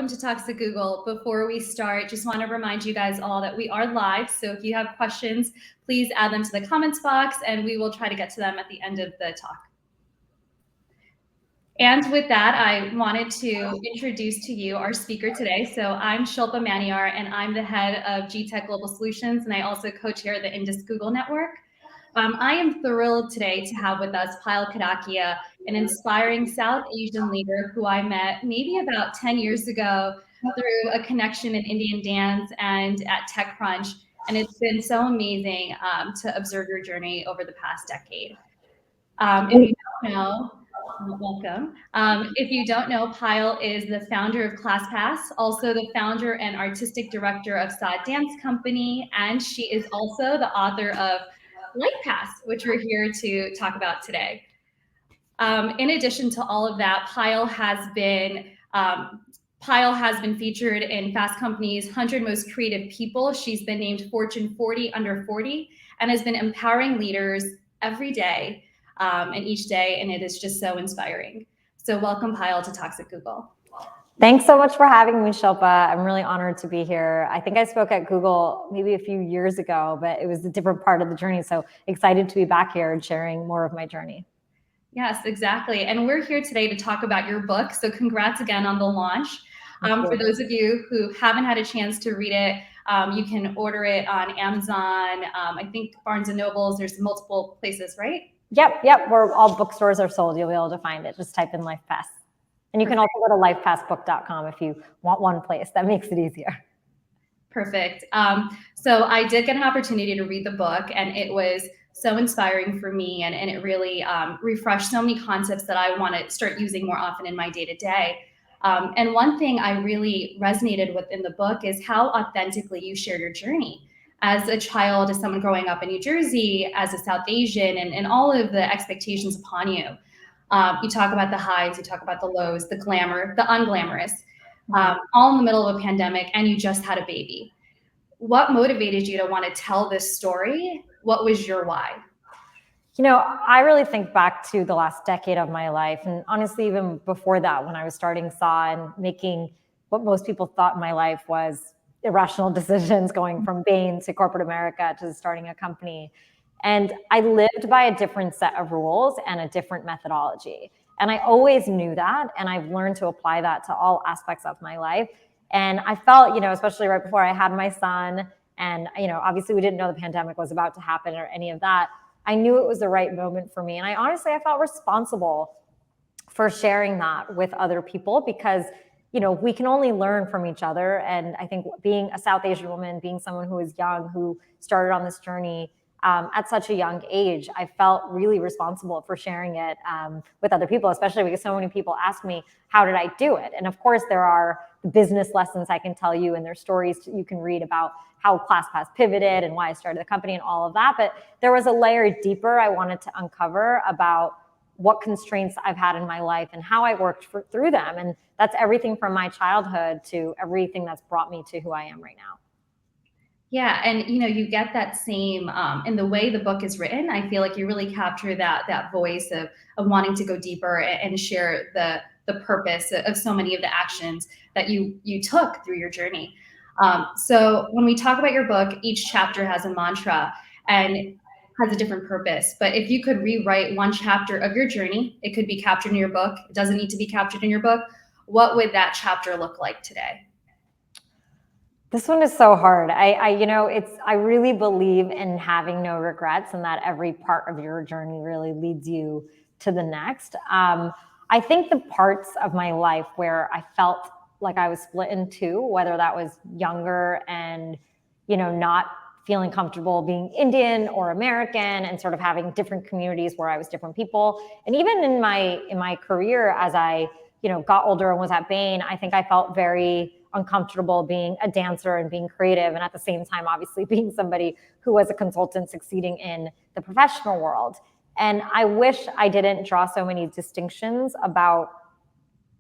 welcome to Talks to Google. Before we start, just want to remind you guys all that we are live. So if you have questions, please add them to the comments box and we will try to get to them at the end of the talk. And with that, I wanted to introduce to you our speaker today. So I'm Shilpa Maniar, and I'm the head of GTech Global Solutions, and I also co-chair the Indus Google Network. I am thrilled today to have with us Payal Kadakia, an inspiring South Asian leader who I met maybe about 10 years ago through a connection in Indian dance and at TechCrunch. And it's been so amazing to observe your journey over the past decade. If you don't know, welcome. If you don't know, Payal is the founder of ClassPass, also the founder and artistic director of Saad Dance Company, and she is also the author of LifePass, which we're here to talk about today. In addition to all of that, Payal has been featured in Fast Company's 100 Most Creative People. She's been named Fortune 40 Under 40 and has been empowering leaders every day and each day, and it is just so inspiring. So welcome, Payal, to Talks at Google. Thanks so much for having me, Shilpa. I'm really honored to be here. I think I spoke at Google maybe a few years ago, but it was a different part of the journey. So excited to be back here and sharing more of my journey. Yes, exactly. And we're here today to talk about your book. So congrats again on the launch. For those of you who haven't had a chance to read it, you can order it on Amazon. I think Barnes and Nobles, there's multiple places, right? Yep. Where all bookstores are sold, you'll be able to find it. Just type in LifePass. And you can also go to lifepassbook.com if you want one place. That makes it easier. Perfect. So I did get an opportunity to read the book, and it was so inspiring for me, and it really refreshed so many concepts that I want to start using more often in my day-to-day. And one thing I really resonated with in the book is how authentically you share your journey. As a child, as someone growing up in New Jersey, as a South Asian, and all of the expectations upon you. You talk about the highs, you talk about the lows, the glamour, the unglamorous, all in the middle of a pandemic, and you just had a baby. What motivated you to want to tell this story? What was your why? You know, I really think back to the last decade of my life, and honestly, even before that, when I was starting SAW and making what most people thought my life was irrational decisions, going from Bain to corporate America to starting a company. And I lived by a different set of rules and a different methodology. And I always knew that, and I've learned to apply that to all aspects of my life. And I felt, especially right before I had my son, and, obviously we didn't know the pandemic was about to happen or any of that. I knew it was the right moment for me. And I felt responsible for sharing that with other people because, we can only learn from each other. And I think being a South Asian woman, being someone who is young, who started on this journey at such a young age, I felt really responsible for sharing it with other people, especially because so many people ask me, how did I do it? And of course, there are business lessons I can tell you, and there's stories you can read about how ClassPass pivoted and why I started the company and all of that. But there was a layer deeper I wanted to uncover about what constraints I've had in my life and how I worked through them. And that's everything from my childhood to everything that's brought me to who I am right now. Yeah, and you get that same in the way the book is written. I feel like you really capture that voice of wanting to go deeper and share the purpose of so many of the actions that you took through your journey. So when we talk about your book, each chapter has a mantra and has a different purpose. But if you could rewrite one chapter of your journey, it could be captured in your book. It doesn't need to be captured in your book. What would that chapter look like today? This one is so hard. I really believe in having no regrets and that every part of your journey really leads you to the next. I think the parts of my life where I felt like I was split in two, whether that was younger and, not feeling comfortable being Indian or American and sort of having different communities where I was different people. And even in my career, as I, got older and was at Bain, I think I felt very uncomfortable being a dancer and being creative. And at the same time, obviously being somebody who was a consultant succeeding in the professional world. And I wish I didn't draw so many distinctions about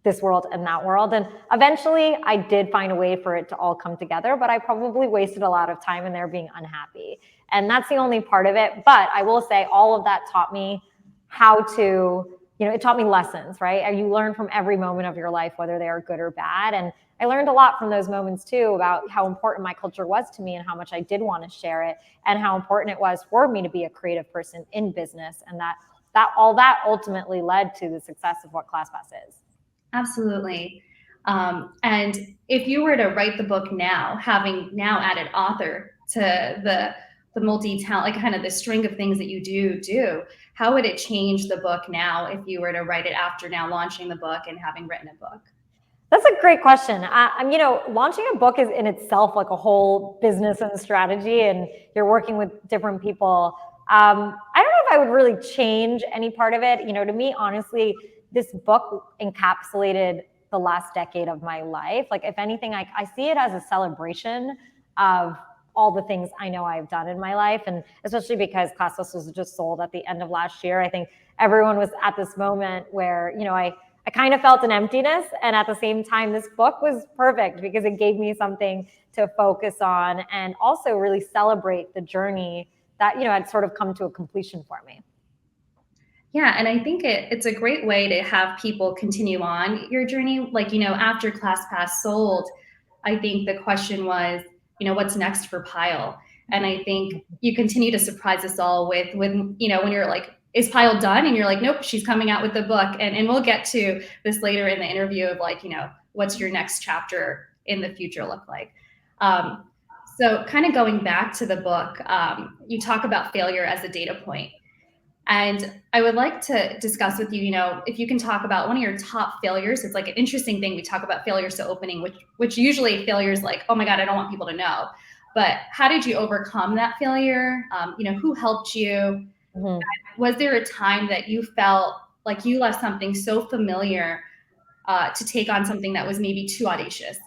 this world and that world. And eventually I did find a way for it to all come together, but I probably wasted a lot of time in there being unhappy. And that's the only part of it. But I will say all of that taught me how to, it taught me lessons, right? And you learn from every moment of your life, whether they are good or bad. And I learned a lot from those moments too about how important my culture was to me and how much I did want to share it and how important it was for me to be a creative person in business, and that all that ultimately led to the success of what ClassPass is. Absolutely. And if you were to write the book now, having now added author to the multi-talent, like kind of the string of things that you do, how would it change the book now if you were to write it after now launching the book and having written a book? That's a great question. Launching a book is in itself like a whole business and strategy, and you're working with different people. I don't know if I would really change any part of it. To me, honestly, this book encapsulated the last decade of my life. Like, if anything, I see it as a celebration of all the things I know I've done in my life. And especially because ClassPass was just sold at the end of last year, I think everyone was at this moment where, I kind of felt an emptiness. And at the same time, this book was perfect because it gave me something to focus on and also really celebrate the journey that, had sort of come to a completion for me. Yeah, and I think it's a great way to have people continue on your journey. Like, after ClassPass sold, I think the question was, what's next for Payal? And I think you continue to surprise us all with when you're like, is Payal done? And you're like, nope, she's coming out with the book. And we'll get to this later in the interview of like, what's your next chapter in the future look like? So kind of going back to the book, you talk about failure as a data point. And I would like to discuss with you, if you can talk about one of your top failures. It's like an interesting thing. We talk about failures to opening, which usually failures like, oh my God, I don't want people to know. But how did you overcome that failure? Who helped you? Mm-hmm. Was there a time that you felt like you left something so familiar to take on something that was maybe too audacious?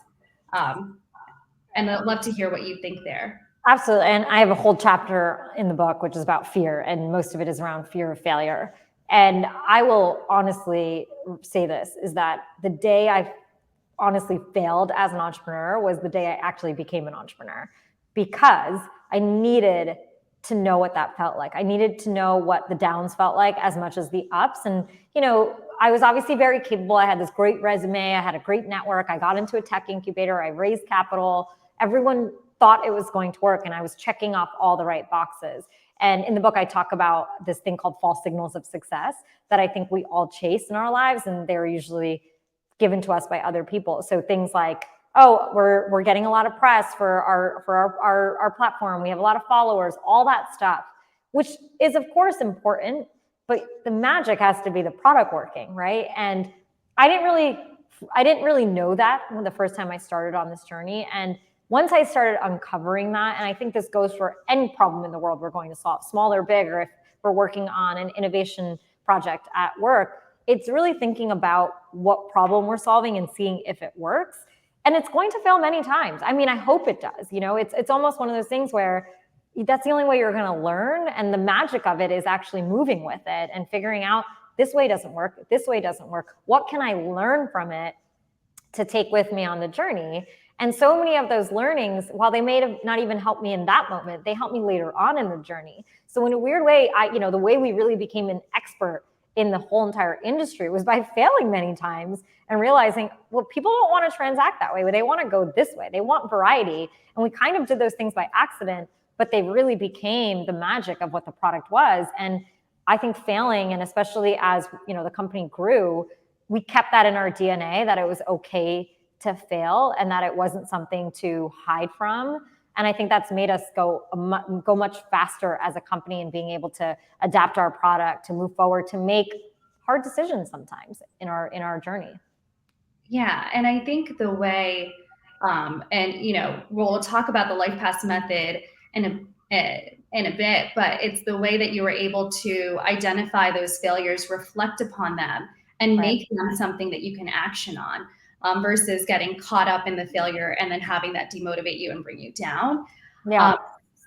And I'd love to hear what you think there. Absolutely. And I have a whole chapter in the book, which is about fear, and most of it is around fear of failure. And I will honestly say this, is that the day I honestly failed as an entrepreneur was the day I actually became an entrepreneur, because I needed to know what that felt like. I needed to know what the downs felt like as much as the ups. And, I was obviously very capable. I had this great resume. I had a great network. I got into a tech incubator. I raised capital. Everyone thought it was going to work, and I was checking off all the right boxes. And in the book, I talk about this thing called false signals of success that I think we all chase in our lives, and they're usually given to us by other people. So things like, oh, we're getting a lot of press for our platform. We have a lot of followers, all that stuff, which is of course important, but the magic has to be the product working, right? And I didn't really know that the first time I started on this journey. And once I started uncovering that, and I think this goes for any problem in the world we're going to solve, small or big, or if we're working on an innovation project at work, it's really thinking about what problem we're solving and seeing if it works. And it's going to fail many times. I mean, I hope it does. It's almost one of those things where that's the only way you're going to learn. And the magic of it is actually moving with it and figuring out, this way doesn't work, this way doesn't work. What can I learn from it to take with me on the journey? And so many of those learnings, while they may have not even helped me in that moment, they helped me later on in the journey. So in a weird way, the way we really became an expert in the whole entire industry was by failing many times and realizing, well, people don't want to transact that way. They want to go this way. They want variety. And we kind of did those things by accident, but they really became the magic of what the product was. And I think failing, and especially as the company grew, we kept that in our DNA, that it was okay to fail and that it wasn't something to hide from. And I think that's made us go much faster as a company in being able to adapt our product, to move forward, to make hard decisions sometimes in our journey. Yeah, and I think the way, we'll talk about the LifePass method in a bit, but it's the way that you were able to identify those failures, reflect upon them, and make them something that you can action on. Versus getting caught up in the failure and then having that demotivate you and bring you down. Yeah.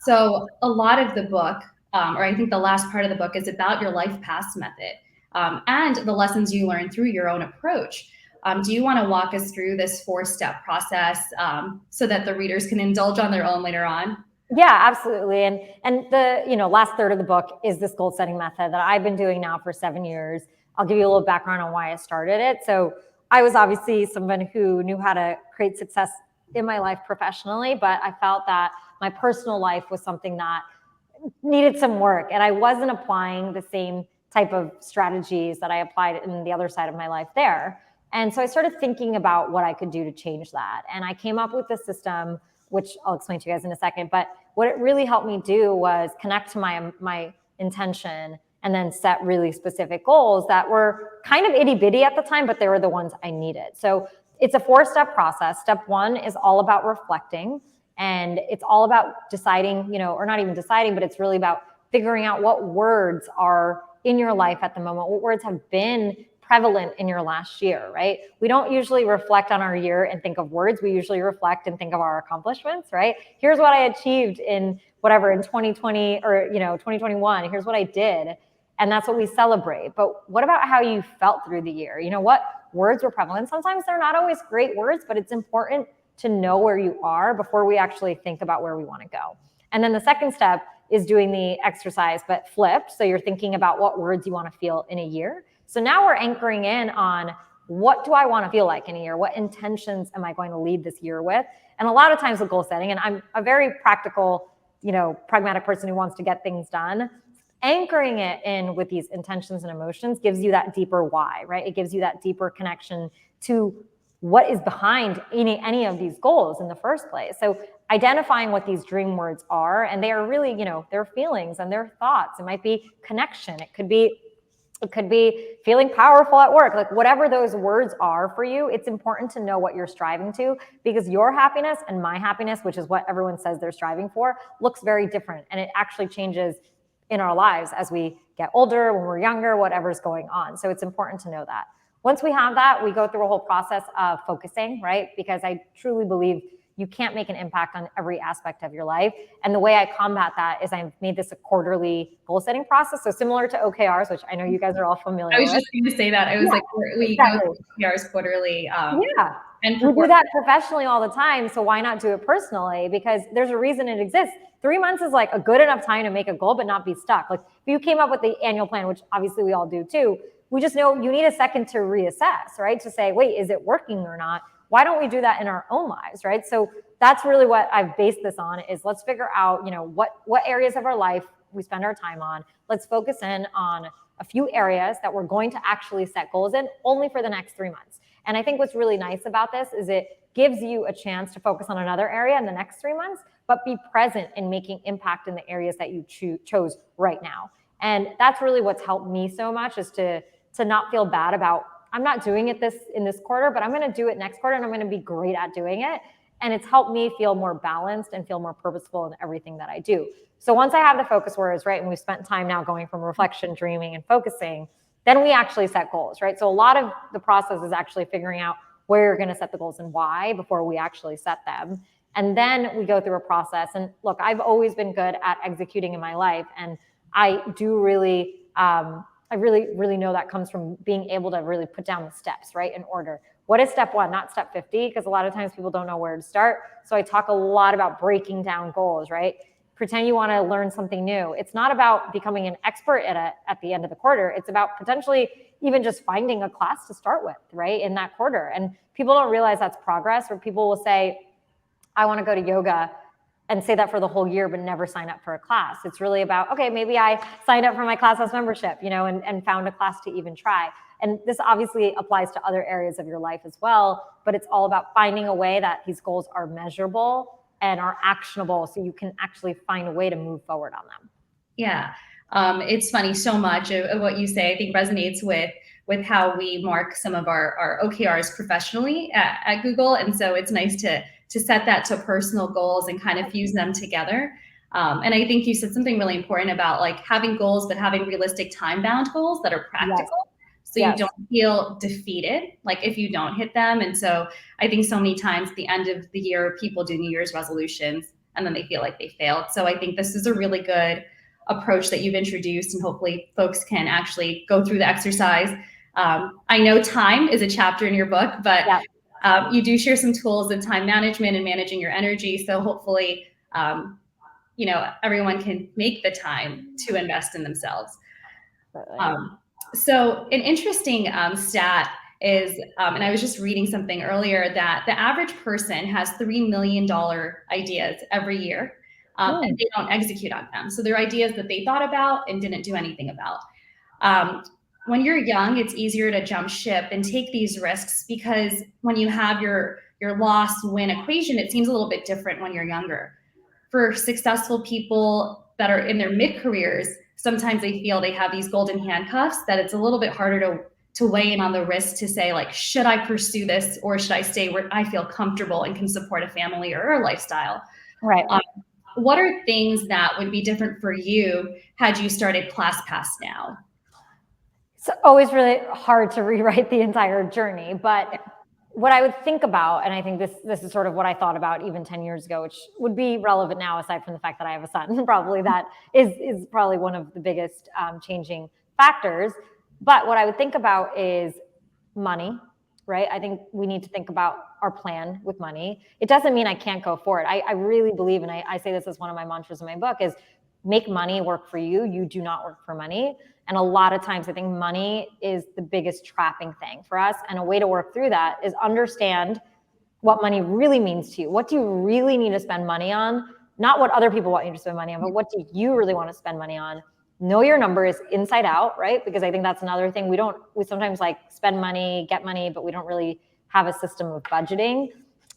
So a lot of the book, or I think the last part of the book, is about your LifePass method and the lessons you learned through your own approach. Do you want to walk us through this 4-step process so that the readers can indulge on their own later on? Yeah, absolutely. And the last third of the book is this goal setting method that I've been doing now for 7 years. I'll give you a little background on why I started it. So I was obviously someone who knew how to create success in my life professionally, but I felt that my personal life was something that needed some work, and I wasn't applying the same type of strategies that I applied in the other side of my life there. And so I started thinking about what I could do to change that. And I came up with a system, which I'll explain to you guys in a second. But what it really helped me do was connect to my intention and then set really specific goals that were kind of itty bitty at the time, but they were the ones I needed. So it's a 4-step process. Step 1 is all about reflecting. And it's all about deciding, or not even deciding, but it's really about figuring out what words are in your life at the moment, what words have been prevalent in your last year, right? We don't usually reflect on our year and think of words. We usually reflect and think of our accomplishments, right? Here's what I achieved in 2020 or 2021. Here's what I did. And that's what we celebrate. But what about how you felt through the year? What words were prevalent? Sometimes they're not always great words, but it's important to know where you are before we actually think about where we want to go. And then the second step is doing the exercise, but flipped. So you're thinking about what words you want to feel in a year. So now we're anchoring in on what do I want to feel like in a year? What intentions am I going to lead this year with? And a lot of times with goal setting, and I'm a very practical, pragmatic person who wants to get things done, anchoring it in with these intentions and emotions gives you that deeper why, right? It gives you that deeper connection to what is behind any of these goals in the first place. So identifying what these dream words are, and they are really, their feelings and their thoughts. It might be connection. It could be feeling powerful at work. Like whatever those words are for you, it's important to know what you're striving to, because your happiness and my happiness, which is what everyone says they're striving for, looks very different. And it actually changes in our lives as we get older, when we're younger, whatever's going on. So it's important to know that. Once we have that, we go through a whole process of focusing, right? Because I truly believe you can't make an impact on every aspect of your life. And the way I combat that is I've made this a quarterly goal setting process. So similar to OKRs, which I know you guys are all familiar with. I was just going to say that. I was we go through OKRs quarterly. Yeah. And we do that professionally all the time. So why not do it personally? Because there's a reason it exists. 3 months is like a good enough time to make a goal, but not be stuck. Like if you came up with the annual plan, which obviously we all do too, we just know you need a second to reassess, right? To say, wait, is it working or not? Why don't we do that in our own lives, right? So that's really what I've based this on, is let's figure out, what areas of our life we spend our time on. Let's focus in on a few areas that we're going to actually set goals in only for the next 3 months. And I think what's really nice about this is it gives you a chance to focus on another area in the next 3 months, but be present in making impact in the areas that you chose right now. And that's really what's helped me so much, is to not feel bad about, I'm not doing it in this quarter, but I'm going to do it next quarter and I'm going to be great at doing it. And it's helped me feel more balanced and feel more purposeful in everything that I do. So once I have the focus words, right, and we've spent time now going from reflection, dreaming, and focusing, then we actually set goals, right? So a lot of the process is actually figuring out where you're going to set the goals and why before we actually set them. And then we go through a process. And look, I've always been good at executing in my life. And I do really, I really know that comes from being able to really put down the steps, right, in order. What is step 1, not step 50? Because a lot of times people don't know where to start. So I talk a lot about breaking down goals, right? Pretend you want to learn something new. It's not about becoming an expert at the end of the quarter. It's about potentially even just finding a class to start with, right, in that quarter. And people don't realize that's progress, or people will say, I want to go to yoga, and say that for the whole year, but never sign up for a class. It's really about, okay, maybe I signed up for my ClassPass membership, and found a class to even try. And this obviously applies to other areas of your life as well, but it's all about finding a way that these goals are measurable and are actionable, so you can actually find a way to move forward on them. Yeah. It's funny, so much of what you say, I think, resonates with how we mark some of our OKRs professionally at Google. And so it's nice to set that to personal goals and kind of fuse them together. And I think you said something really important about like having goals, but having realistic time-bound goals that are practical. Yes. So you don't feel defeated, like if you don't hit them. And so I think so many times at the end of the year, people do New Year's resolutions and then they feel like they failed. So I think this is a really good approach that you've introduced, and hopefully folks can actually go through the exercise. I know time is a chapter in your book, but you do share some tools in time management and managing your energy. So hopefully, everyone can make the time to invest in themselves. So an interesting stat is, and I was just reading something earlier, that the average person has $3 million ideas every year, and they don't execute on them. So they're ideas that they thought about and didn't do anything about. When you're young, it's easier to jump ship and take these risks, because when you have your loss-win equation, it seems a little bit different when you're younger. For successful people that are in their mid-careers, sometimes they feel they have these golden handcuffs, that it's a little bit harder to weigh in on the risk, to say, like, should I pursue this, or should I stay where I feel comfortable and can support a family or a lifestyle? Right. What are things that would be different for you had you started ClassPass now? It's always really hard to rewrite the entire journey, but what I would think about, and I think this is sort of what I thought about even 10 years ago, which would be relevant now, aside from the fact that I have a son, probably that is probably one of the biggest changing factors. But what I would think about is money, right? I think we need to think about our plan with money. It doesn't mean I can't go for it. I really believe, and I say this as one of my mantras in my book, is make money work for you. You do not work for money. And a lot of times I think money is the biggest trapping thing for us. And a way to work through that is understand what money really means to you. What do you really need to spend money on? Not what other people want you to spend money on, but what do you really want to spend money on? Know your numbers inside out, right? Because I think that's another thing. We sometimes like spend money, get money, but we don't really have a system of budgeting.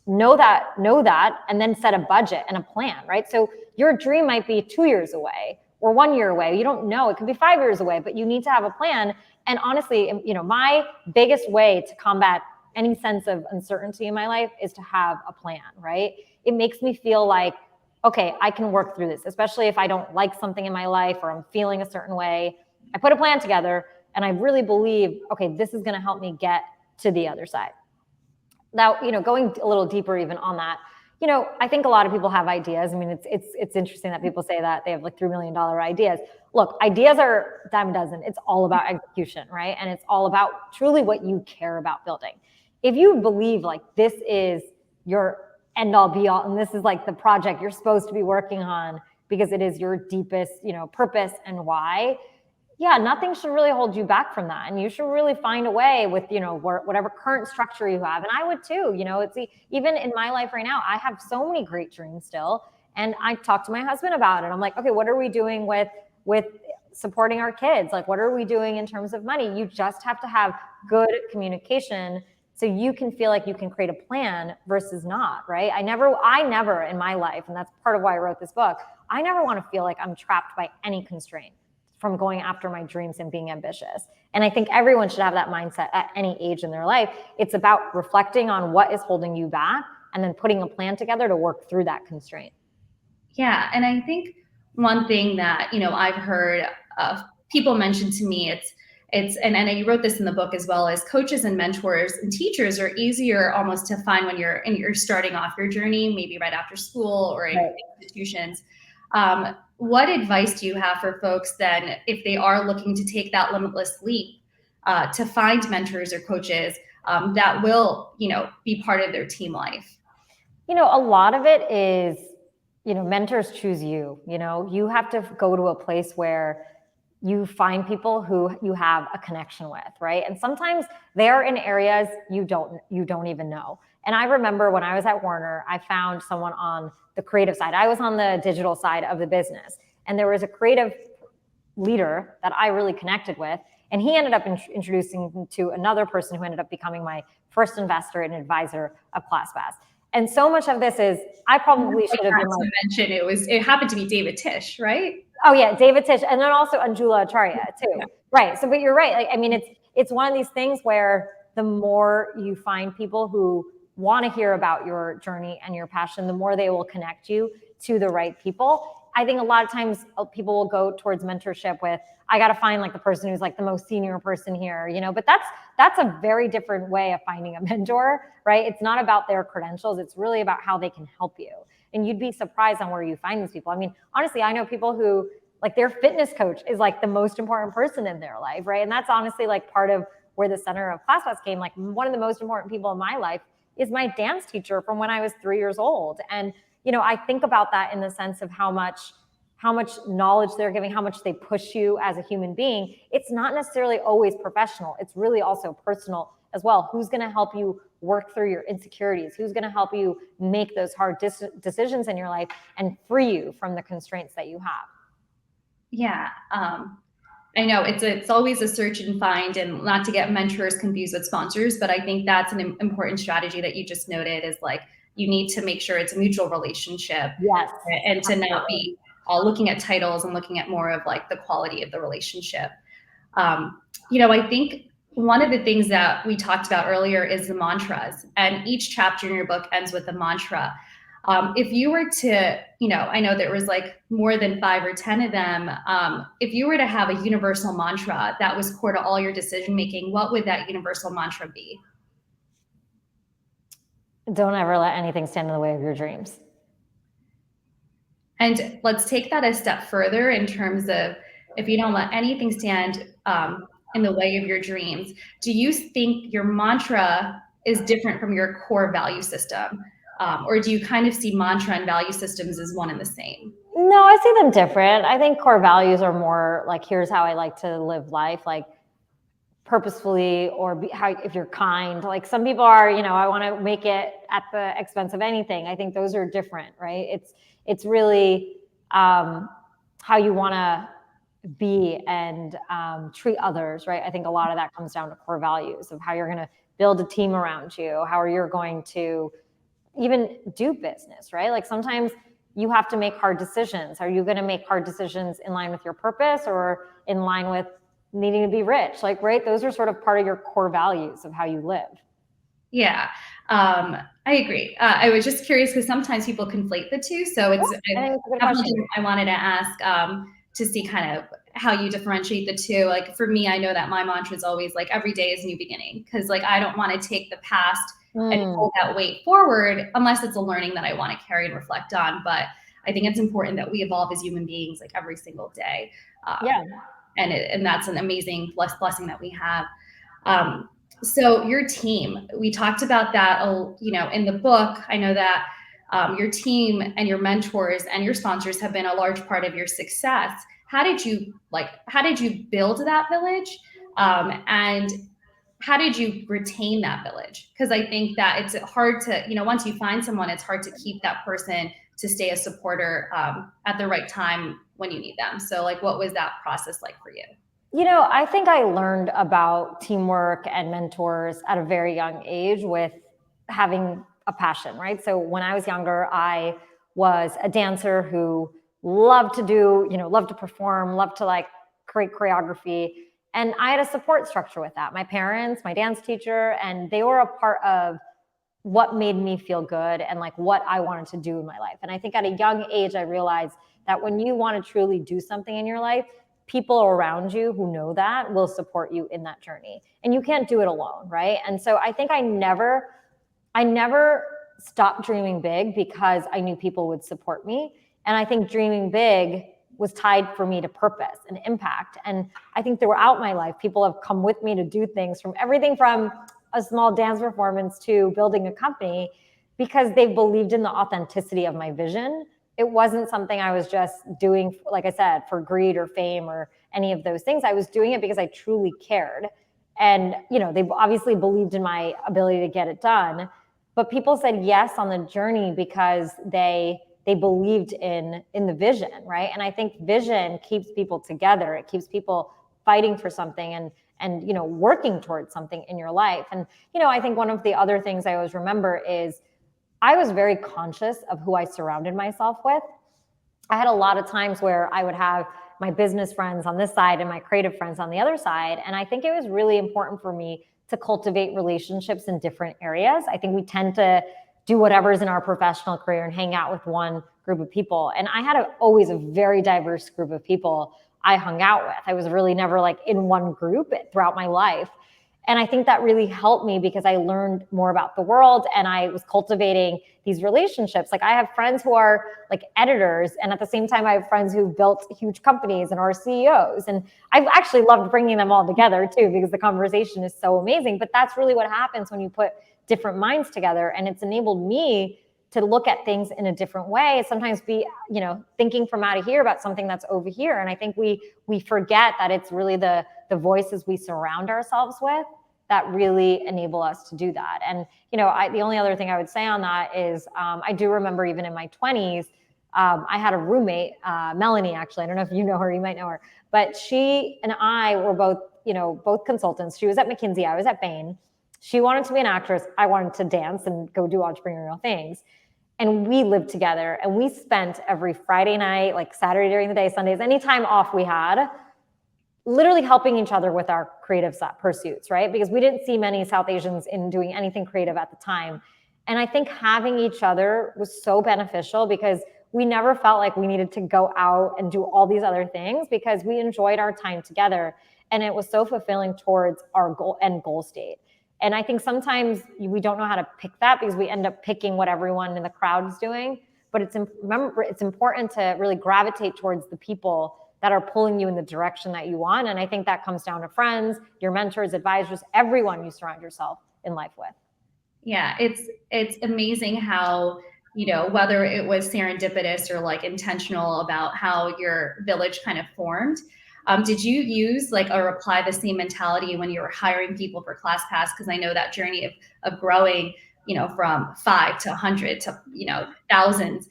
Know that, and then set a budget and a plan, right? So your dream might be 2 years away or 1 year away. You don't know. It could be 5 years away, but you need to have a plan. And honestly, my biggest way to combat any sense of uncertainty in my life is to have a plan, right? It makes me feel like, okay, I can work through this, especially if I don't like something in my life or I'm feeling a certain way. I put a plan together and I really believe, okay, this is going to help me get to the other side. Now, going a little deeper even on that, I think a lot of people have ideas. I mean, it's interesting that people say that they have like $3 million ideas. Look, ideas are a dime a dozen. It's all about execution, right? And it's all about truly what you care about building. If you believe like this is your end all be all, and this is like the project you're supposed to be working on because it is your deepest, purpose and why, yeah, nothing should really hold you back from that. And you should really find a way with, whatever current structure you have. And I would too, it's even in my life right now, I have so many great dreams still. And I talk to my husband about it. I'm like, okay, what are we doing with supporting our kids? Like, what are we doing in terms of money? You just have to have good communication so you can feel like you can create a plan versus not, right? I never in my life, and that's part of why I wrote this book, I never want to feel like I'm trapped by any constraint from going after my dreams and being ambitious. And I think everyone should have that mindset at any age in their life. It's about reflecting on what is holding you back and then putting a plan together to work through that constraint. Yeah, and I think one thing that, I've heard people mention to me, and you wrote this in the book as well, is coaches and mentors and teachers are easier almost to find when you're starting off your journey, maybe right after school or in institutions. What advice do you have for folks then, if they are looking to take that limitless leap, to find mentors or coaches that will, be part of their team life? A lot of it is, mentors choose you. You have to go to a place where you find people who you have a connection with, right? And sometimes they're in areas you don't even know. And I remember when I was at Warner, I found someone on the creative side. I was on the digital side of the business, and there was a creative leader that I really connected with, and he ended up introducing me to another person who ended up becoming my first investor and advisor of ClassPass. And so much of this is, I probably should have been like, mention it happened to be David Tisch, right? Oh yeah, David Tisch, and then also Anjula Acharya too. Yeah. Right. So, but you're right. Like, I mean, it's one of these things where the more you find people who want to hear about your journey and your passion, the more they will connect you to the right people. I think a lot of times people will go towards mentorship with, I got to find like the person who's like the most senior person here, but that's a very different way of finding a mentor, right? It's not about their credentials. It's really about how they can help you. And you'd be surprised on where you find these people. I mean, honestly, I know people who like their fitness coach is like the most important person in their life, right? And that's honestly like part of where the center of ClassPass came. Like one of the most important people in my life is my dance teacher from when I was 3 years old. And, I think about that in the sense of how much knowledge they're giving, how much they push you as a human being. It's not necessarily always professional. It's really also personal as well. Who's going to help you work through your insecurities? Who's going to help you make those hard decisions in your life and free you from the constraints that you have? Yeah. I know it's always a search and find, and not to get mentors confused with sponsors, but I think that's an important strategy that you just noted, is like, you need to make sure it's a mutual relationship. Yes. And to not be looking at titles and looking at more of like the quality of the relationship. I think one of the things that we talked about earlier is the mantras, and each chapter in your book ends with a mantra. If you were to, I know there was like more than 5 or 10 of them. If you were to have a universal mantra that was core to all your decision making, what would that universal mantra be? Don't ever let anything stand in the way of your dreams. And let's take that a step further in terms of, if you don't let anything stand in the way of your dreams, do you think your mantra is different from your core value system? Or do you kind of see mantra and value systems as one and the same? No, I see them different. I think core values are more like, here's how I like to live life, like purposefully, or if you're kind. Like some people are, I want to make it at the expense of anything. I think those are different, right? It's really how you want to be and treat others, right? I think a lot of that comes down to core values of how you're going to build a team around you, how you're going to even do business, right? Like sometimes you have to make hard decisions. Are you going to make hard decisions in line with your purpose or in line with needing to be rich? Like, right? Those are sort of part of your core values of how you live. Yeah, I agree. I was just curious because sometimes people conflate the two. So it's I wanted to ask to see kind of how you differentiate the two. Like for me, I know that my mantra is always like, every day is a new beginning, because like I don't want to take the past and pull that weight forward unless it's a learning that I want to carry and reflect on. But I think it's important that we evolve as human beings like every single day. And that's an amazing blessing that we have. So your team, we talked about that, in the book. I know that your team and your mentors and your sponsors have been a large part of your success. How did you build that village? And how did you retain that village? Because I think that it's hard to, once you find someone, it's hard to keep that person to stay a supporter at the right time when you need them. So like, what was that process like for you? I think I learned about teamwork and mentors at a very young age with having a passion, right? So when I was younger, I was a dancer who loved to perform, loved to like create choreography. And I had a support structure with that. My parents, my dance teacher, and they were a part of what made me feel good and like what I wanted to do in my life. And I think at a young age, I realized that when you want to truly do something in your life, people around you who know that will support you in that journey. And you can't do it alone, right? And so I think I never stopped dreaming big because I knew people would support me. And I think dreaming big was tied for me to purpose and impact. And I think throughout my life, people have come with me to do things, from everything from a small dance performance to building a company, because they believed in the authenticity of my vision. It wasn't something I was just doing, like I said, for greed or fame or any of those things. I was doing it because I truly cared. And, they obviously believed in my ability to get it done. But people said yes on the journey because they believed in the vision, right? And I think vision keeps people together. It keeps people fighting for something and working towards something in your life. And, I think one of the other things I always remember is I was very conscious of who I surrounded myself with. I had a lot of times where I would have my business friends on this side and my creative friends on the other side. And I think it was really important for me to cultivate relationships in different areas. I think we tend to do whatever's in our professional career and hang out with one group of people. And I had always a very diverse group of people I hung out with. I was really never like in one group throughout my life. And I think that really helped me because I learned more about the world and I was cultivating these relationships. Like I have friends who are like editors, and at the same time, I have friends who built huge companies and are CEOs. And I've actually loved bringing them all together too, because the conversation is so amazing. But that's really what happens when you put different minds together. And it's enabled me to look at things in a different way, sometimes be, thinking from out of here about something that's over here. And I think we forget that it's really the voices we surround ourselves with that really enable us to do that. And, the only other thing I would say on that is I do remember even in my 20s, I had a roommate, Melanie, actually. I don't know if you know her, you might know her, but she and I were both consultants. She was at McKinsey, I was at Bain. She wanted to be an actress. I wanted to dance and go do entrepreneurial things. And we lived together, and we spent every Friday night, like Saturday during the day, Sundays, any time off we had, literally helping each other with our creative pursuits, right? Because we didn't see many South Asians in doing anything creative at the time. And I think having each other was so beneficial because we never felt like we needed to go out and do all these other things because we enjoyed our time together. And it was so fulfilling towards our goal state. And I think sometimes we don't know how to pick that because we end up picking what everyone in the crowd is doing. But it's important to really gravitate towards the people that are pulling you in the direction that you want. And I think that comes down to friends, your mentors, advisors, everyone you surround yourself in life with. Yeah, it's amazing how, whether it was serendipitous or like intentional about how your village kind of formed. Did you use or apply the same mentality when you were hiring people for ClassPass? Because I know that journey of growing, from 5 to 100 to, thousands.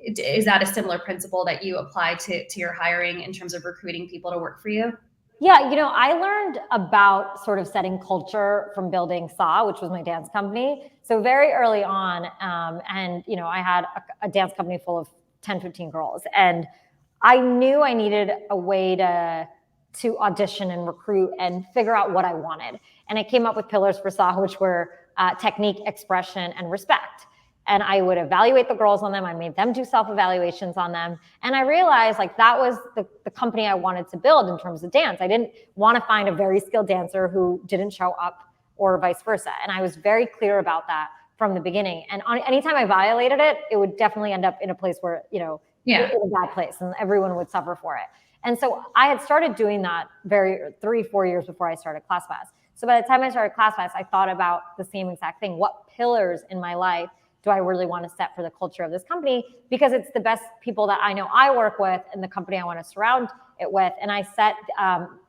Is that a similar principle that you apply to your hiring in terms of recruiting people to work for you? Yeah, I learned about sort of setting culture from building SAW, which was my dance company. So very early on, and I had a dance company full of 10, 15 girls. And I knew I needed a way to audition and recruit and figure out what I wanted. And I came up with pillars for SAW, which were technique, expression, and respect. And I would evaluate the girls on them. I made them do self-evaluations on them. And I realized that was the company I wanted to build in terms of dance. I didn't want to find a very skilled dancer who didn't show up or vice versa. And I was very clear about that from the beginning. And anytime I violated it, it would definitely end up in a place where, in a bad place and everyone would suffer for it. And so I had started doing that 3-4 years before I started ClassPass. So by the time I started ClassPass, I thought about the same exact thing. What pillars in my life do I really want to set for the culture of this company? Because it's the best people that I know I work with and the company I want to surround it with. And I set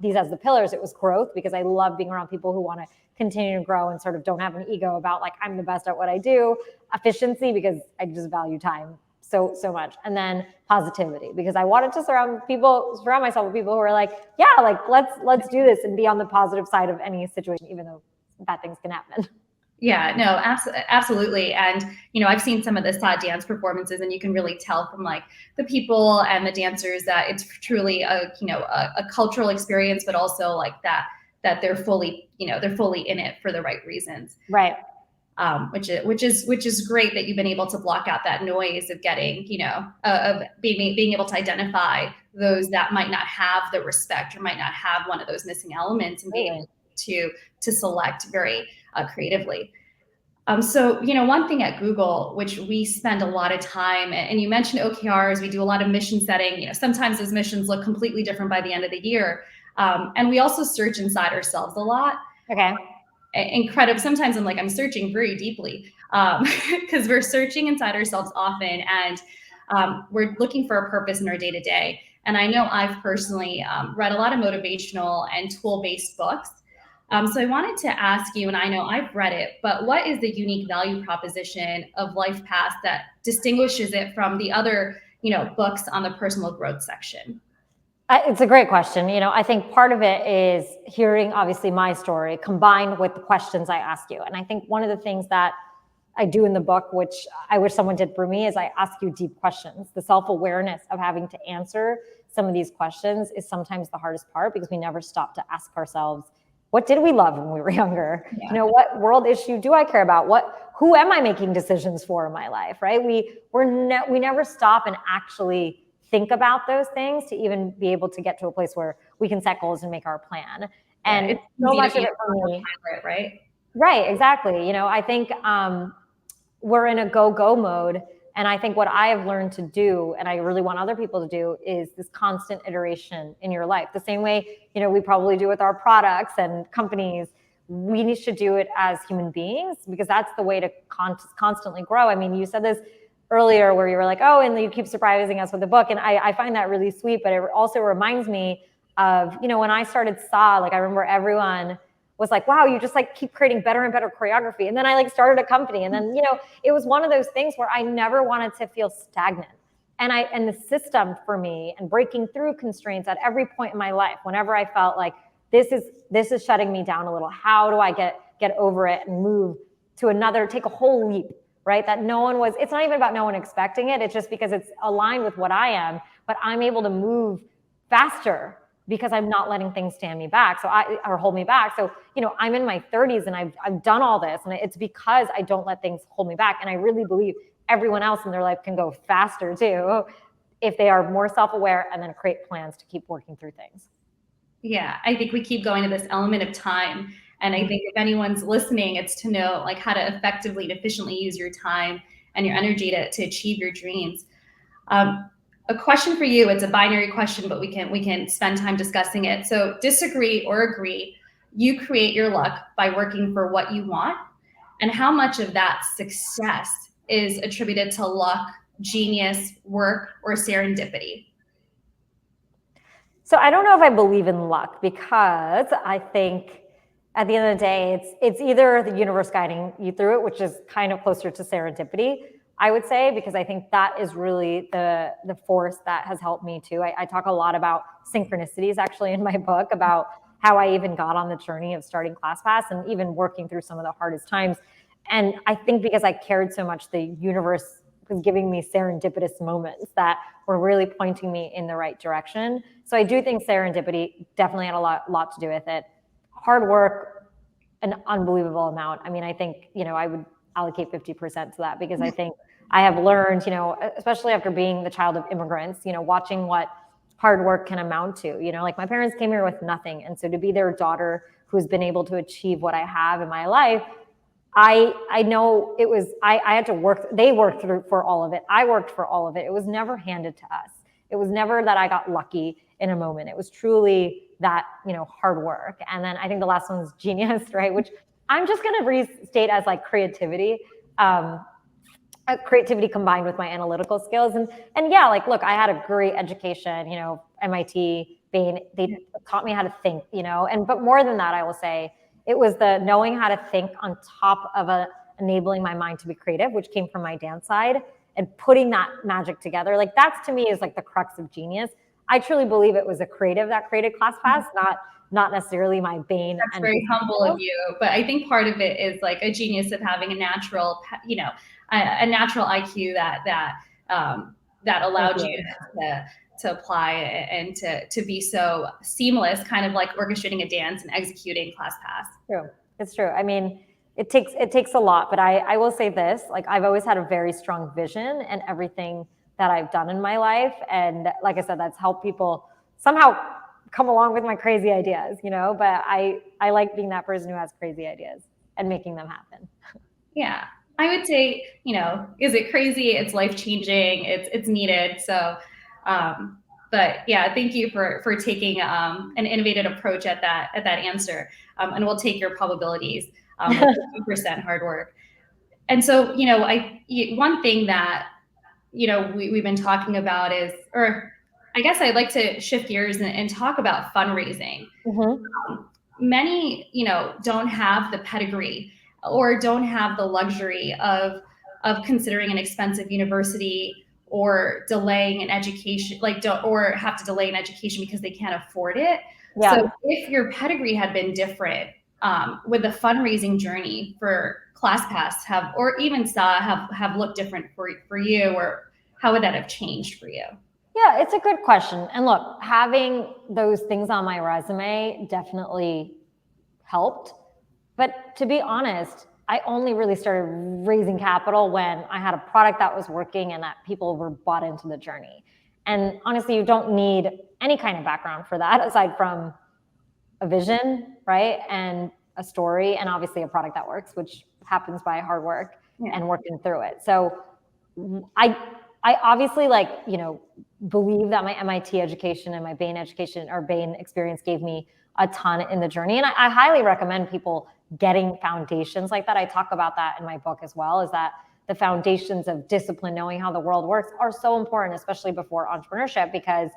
these as the pillars. It was growth because I love being around people who want to continue to grow and sort of don't have an ego about I'm the best at what I do. Efficiency because I just value time so much. And then positivity because I wanted to surround myself with people who are let's do this and be on the positive side of any situation, even though bad things can happen. Yeah, no, absolutely. And, I've seen some of the SAW dance performances and you can really tell from the people and the dancers that it's truly a cultural experience, but also that they're fully in it for the right reasons. Right. Which is great that you've been able to block out that noise of getting, of being able to identify those that might not have the respect or might not have one of those missing elements and being able to select very creatively. So, one thing at Google, which we spend a lot of time, and you mentioned OKRs, we do a lot of mission setting. Sometimes those missions look completely different by the end of the year. And we also search inside ourselves a lot. Okay. Incredible. Sometimes I'm searching very deeply because we're searching inside ourselves often and we're looking for a purpose in our day to day. And I know I've personally read a lot of motivational and tool-based books. So I wanted to ask you, and I know I've read it, but what is the unique value proposition of LifePass that distinguishes it from the other, books on the personal growth section? It's a great question. I think part of it is hearing, obviously, my story combined with the questions I ask you. And I think one of the things that I do in the book, which I wish someone did for me, is I ask you deep questions. The self-awareness of having to answer some of these questions is sometimes the hardest part because we never stop to ask ourselves, what did we love when we were younger? Yeah. What world issue do I care about? Who am I making decisions for in my life, right? We never stop and actually think about those things to even be able to get to a place where we can set goals and make our plan. And it's so much of it for me, right? Right, exactly. I think we're in a go mode. And I think what I have learned to do, and I really want other people to do, is this constant iteration in your life. The same way, we probably do with our products and companies. We need to do it as human beings because that's the way to constantly grow. I mean, you said this earlier where you were like, oh, and you keep surprising us with the book. And I find that really sweet, but it also reminds me of, when I started SAW, I remember everyone was like, wow, you just like keep creating better and better choreography. And then I like started a company. And then, it was one of those things where I never wanted to feel stagnant. And the system for me and breaking through constraints at every point in my life, whenever I felt like this is shutting me down a little, how do I get over it and move to another, take a whole leap, right? That it's not even about no one expecting it. It's just because it's aligned with what I am, but I'm able to move faster because I'm not letting things stand me back. Or hold me back. So, I'm in my 30s and I've done all this, and it's because I don't let things hold me back. And I really believe everyone else in their life can go faster too, if they are more self-aware and then create plans to keep working through things. Yeah, I think we keep going to this element of time. And I think if anyone's listening, it's to know like how to effectively and efficiently use your time and your energy to achieve your dreams. A question for you, it's a binary question, but we can spend time discussing it. So disagree or agree, you create your luck by working for what you want. And how much of that success is attributed to luck, genius, work, or serendipity? So I don't know if I believe in luck, because I think at the end of the day, it's either the universe guiding you through it, which is kind of closer to serendipity, I would say, because I think that is really the force that has helped me too. I talk a lot about synchronicities actually in my book, about how I even got on the journey of starting ClassPass and even working through some of the hardest times. And I think because I cared so much, the universe was giving me serendipitous moments that were really pointing me in the right direction. So I do think serendipity definitely had a lot to do with it. Hard work, an unbelievable amount. I mean, I think, I would allocate 50% to that, because I think I have learned, especially after being the child of immigrants, watching what hard work can amount to. Like my parents came here with nothing. And so to be their daughter who's been able to achieve what I have in my life, I know it was, I had to work, they worked through for all of it. I worked for all of it. It was never handed to us. It was never that I got lucky in a moment. It was truly that, hard work. And then I think the last one's genius, right? Which I'm just going to restate as like creativity. Creativity combined with my analytical skills. And yeah, like, look, I had a great education, MIT, Bain, they taught me how to think, but more than that, I will say, it was the knowing how to think on top of enabling my mind to be creative, which came from my dance side, and putting that magic together. Like that's to me is like the crux of genius. I truly believe it was a creative that created ClassPass, not necessarily my Bain. That's very humble of you. But I think part of it is like a genius of having a natural, a natural IQ that allowed you to apply and to be so seamless, kind of like orchestrating a dance and executing ClassPass. True. It's true. I mean, it takes a lot, but I will say this, like I've always had a very strong vision in everything that I've done in my life. And like I said, that's helped people somehow come along with my crazy ideas, but I like being that person who has crazy ideas and making them happen. Yeah. I would say, is it crazy? It's life-changing. It's needed. So, but yeah, thank you for taking an innovative approach at that answer. And we'll take your probabilities, 50% hard work. And so, one thing that, we've been talking about is, or I guess I'd like to shift gears and talk about fundraising. Mm-hmm. Many, don't have the pedigree or don't have the luxury of considering an expensive university or delaying an education, or have to delay an education because they can't afford it. Yeah. So if your pedigree had been different, would the fundraising journey for ClassPass or even SA have looked different for you, or how would that have changed for you? Yeah, it's a good question. And look, having those things on my resume definitely helped. But to be honest, I only really started raising capital when I had a product that was working and that people were bought into the journey. And honestly, you don't need any kind of background for that aside from a vision, right? And a story, and obviously a product that works, which happens by hard work and working through it. So I obviously believe that my MIT education and my Bain education or Bain experience gave me a ton in the journey. And I highly recommend people getting foundations like that. I talk about that in my book as well, is that the foundations of discipline, knowing how the world works, are so important, especially before entrepreneurship, because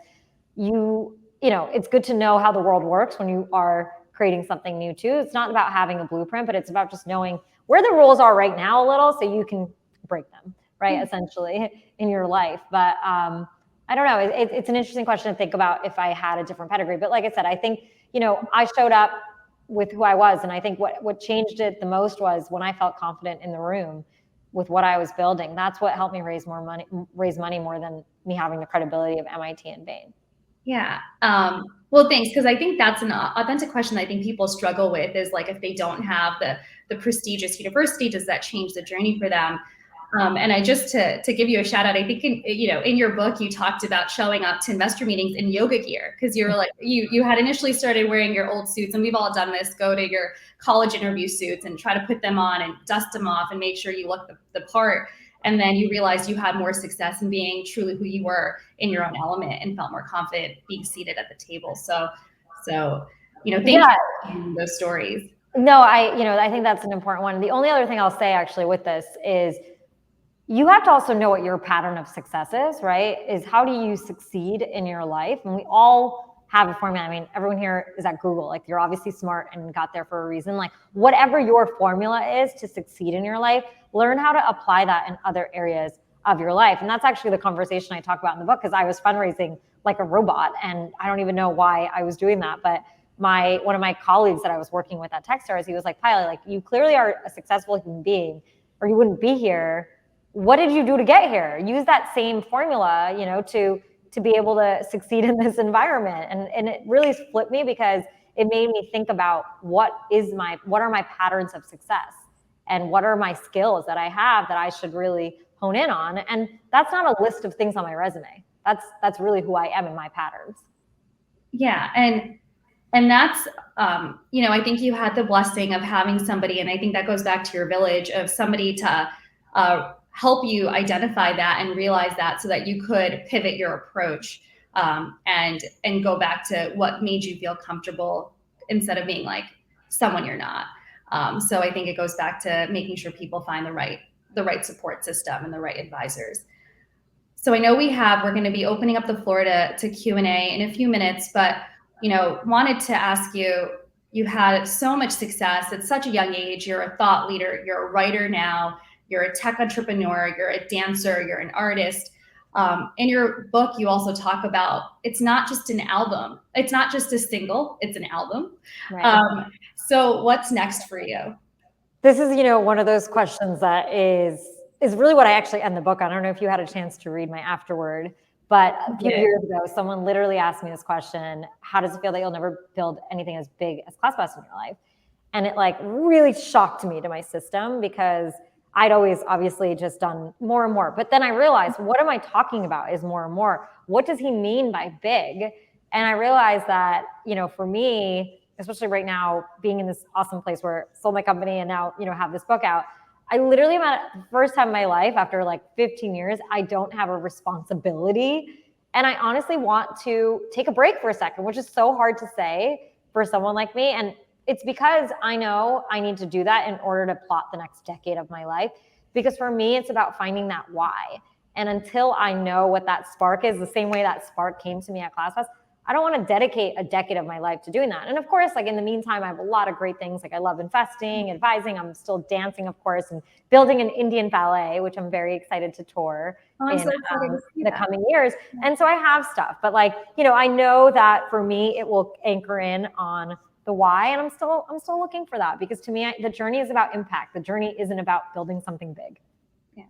it's good to know how the world works when you are creating something new too. It's not about having a blueprint, but it's about just knowing where the rules are right now a little so you can break them, right? Essentially in your life. But I don't know. It's an interesting question to think about if I had a different pedigree. But like I said, I think, I showed up with who I was. And I think what changed it the most was when I felt confident in the room with what I was building. That's what helped me raise money more than me having the credibility of MIT and Bain. Yeah. Well, thanks. Because I think that's an authentic question that I think people struggle with is like, if they don't have the prestigious university, does that change the journey for them? And I just to give you a shout out, I think in your book you talked about showing up to investor meetings in yoga gear because you're like you had initially started wearing your old suits, and we've all done this. Go to your college interview suits and try to put them on and dust them off and make sure you look the part. And then you realized you had more success in being truly who you were in your own element and felt more confident being seated at the table. So thank you for those stories. No, I think that's an important one. The only other thing I'll say actually with this is you have to also know what your pattern of success is, right? Is how do you succeed in your life? And we all have a formula. I mean, everyone here is at Google. Like, you're obviously smart and got there for a reason. Like, whatever your formula is to succeed in your life, learn how to apply that in other areas of your life. And that's actually the conversation I talk about in the book, because I was fundraising like a robot, and I don't even know why I was doing that. But one of my colleagues that I was working with at Techstars, he was like, Payal, like, you clearly are a successful human being, or you wouldn't be here. What did you do to get here? Use that same formula, to be able to succeed in this environment. And it really flipped me, because it made me think about what are my patterns of success, and what are my skills that I have that I should really hone in on. And that's not a list of things on my resume. That's really who I am in my patterns. Yeah. And that's, I think you had the blessing of having somebody, and I think that goes back to your village, of somebody to help you identify that and realize that, so that you could pivot your approach and go back to what made you feel comfortable instead of being like someone you're not. So I think it goes back to making sure people find the right support system and the right advisors. So I know we're going to be opening up the floor to Q&A in a few minutes, but wanted to ask you, you had so much success at such a young age. You're a thought leader, you're a writer now, you're a tech entrepreneur, you're a dancer, you're an artist. In your book, you also talk about, it's not just an album. It's not just a single, it's an album. Right. So what's next for you? This is, one of those questions that is really what I actually end the book on. I don't know if you had a chance to read my afterword, but a few years ago, someone literally asked me this question: how does it feel that you'll never build anything as big as ClassPass in your life? And it really shocked me to my system, because I'd always obviously just done more and more. But then I realized, what am I talking about is more and more. What does he mean by big? And I realized that, for me, especially right now, being in this awesome place where I sold my company and now, have this book out, I literally am at the first time in my life after 15 years, I don't have a responsibility. And I honestly want to take a break for a second, which is so hard to say for someone like me. And it's because I know I need to do that in order to plot the next decade of my life. Because for me, it's about finding that why. And until I know what that spark is, the same way that spark came to me at ClassPass, I don't want to dedicate a decade of my life to doing that. And of course, in the meantime, I have a lot of great things. I love investing, advising. I'm still dancing, of course, and building an Indian ballet, which I'm very excited to tour in the coming years. And so I have stuff, but I know that for me, it will anchor in on the why. And I'm still looking for that, because to me, the journey is about impact. The journey isn't about building something big. Yeah.